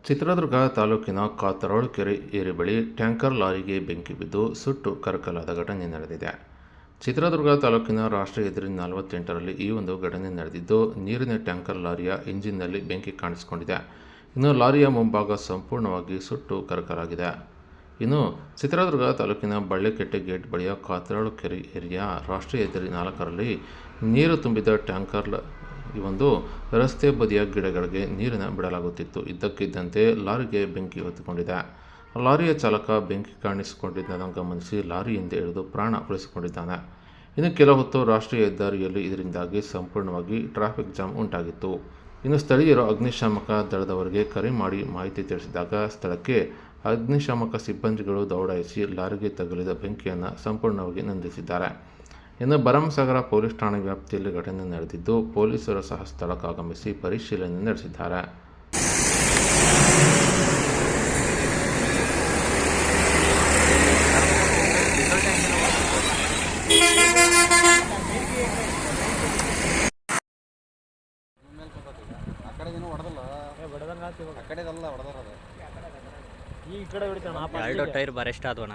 ಚಿತ್ರದುರ್ಗ ತಾಲೂಕಿನ ಕಾತರೊಳಕೆರೆ ಏರಿ ಬಳಿ ಟ್ಯಾಂಕರ್ ಲಾರಿಗೆ ಬೆಂಕಿ ಬಿದ್ದು ಸುಟ್ಟು ಕರಕಲಾದ ಘಟನೆ ನಡೆದಿದೆ. ಚಿತ್ರದುರ್ಗ ತಾಲೂಕಿನ ರಾಷ್ಟ್ರೀಯ ಹೆದ್ದಾರಿ 48ರಲ್ಲಿ ಈ ಒಂದು ಘಟನೆ ನಡೆದಿದ್ದು, ನೀರಿನ ಟ್ಯಾಂಕರ್ ಲಾರಿಯ ಇಂಜಿನ್ನಲ್ಲಿ ಬೆಂಕಿ ಕಾಣಿಸಿಕೊಂಡಿದೆ. ಇನ್ನು ಲಾರಿಯ ಮುಂಭಾಗ ಸಂಪೂರ್ಣವಾಗಿ ಸುಟ್ಟು ಕರಕಲಾಗಿದೆ. ಇನ್ನು ಚಿತ್ರದುರ್ಗ ತಾಲೂಕಿನ ಬಳ್ಳಿಕೆಟ್ಟೆ ಗೇಟ್ ಬಳಿಯ ಕಾತರೊಳಕೆರೆ ಏರಿಯ ರಾಷ್ಟ್ರೀಯ ಹೆದ್ದಾರಿ 4ರಲ್ಲಿ ನೀರು ತುಂಬಿದ ಟ್ಯಾಂಕರ್ ಈ ಒಂದು ರಸ್ತೆ ಬದಿಯ ಗಿಡಗಳಿಗೆ ನೀರನ್ನು ಬಿಡಲಾಗುತ್ತಿತ್ತು. ಇದ್ದಕ್ಕಿದ್ದಂತೆ ಲಾರಿಗೆ ಬೆಂಕಿ ಹೊತ್ತಿಕೊಂಡಿದೆ. ಲಾರಿಯ ಚಾಲಕ ಬೆಂಕಿ ಕಾಣಿಸಿಕೊಂಡಿದ್ದನ್ನು ಗಮನಿಸಿ ಲಾರಿ ಹಿಂದೆ ಇಳಿದು ಪ್ರಾಣ ಉಳಿಸಿಕೊಂಡಿದ್ದಾನೆ. ಇನ್ನು ಕೆಲ ಹೊತ್ತು ರಾಷ್ಟ್ರೀಯ ಹೆದ್ದಾರಿಯಲ್ಲಿ ಇದರಿಂದಾಗಿ ಸಂಪೂರ್ಣವಾಗಿ ಟ್ರಾಫಿಕ್ ಜಾಮ್ ಉಂಟಾಗಿತ್ತು. ಇನ್ನು ಸ್ಥಳೀಯರು ಅಗ್ನಿಶಾಮಕ ದಳದವರಿಗೆ ಕರೆ ಮಾಡಿ ಮಾಹಿತಿ ತಿಳಿಸಿದಾಗ ಸ್ಥಳಕ್ಕೆ ಅಗ್ನಿಶಾಮಕ ಸಿಬ್ಬಂದಿಗಳು ದೌಡಾಯಿಸಿ ಲಾರಿಗೆ ತಗುಲಿದ ಬೆಂಕಿಯನ್ನು ಸಂಪೂರ್ಣವಾಗಿ ನಂದಿಸಿದ್ದಾರೆ. ಇನ್ನು ಭರಮಸಾಗರ ಪೊಲೀಸ್ ಠಾಣೆ ವ್ಯಾಪ್ತಿಯಲ್ಲಿ ಘಟನೆ ನಡೆದಿದ್ದು, ಪೊಲೀಸರು ಸಹ ಸ್ಥಳಕ್ಕೆ ಆಗಮಿಸಿ ಪರಿಶೀಲನೆ ನಡೆಸಿದ್ದಾರೆ. ಎರಡು ಟೈರ್ ಬರೆಸ್ಟ್ ಆದ್ವಣ.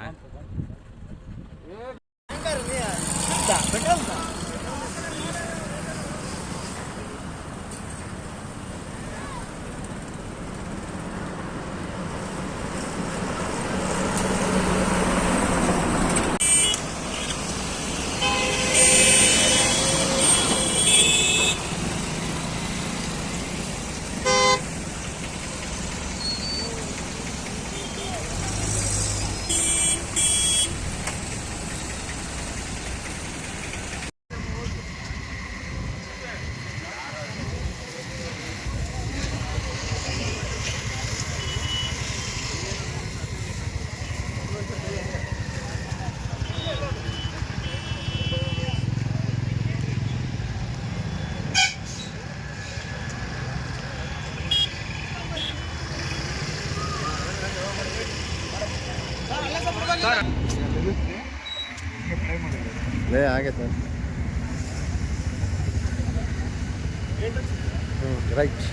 ಆಗೈತೆ ರೈಟ್.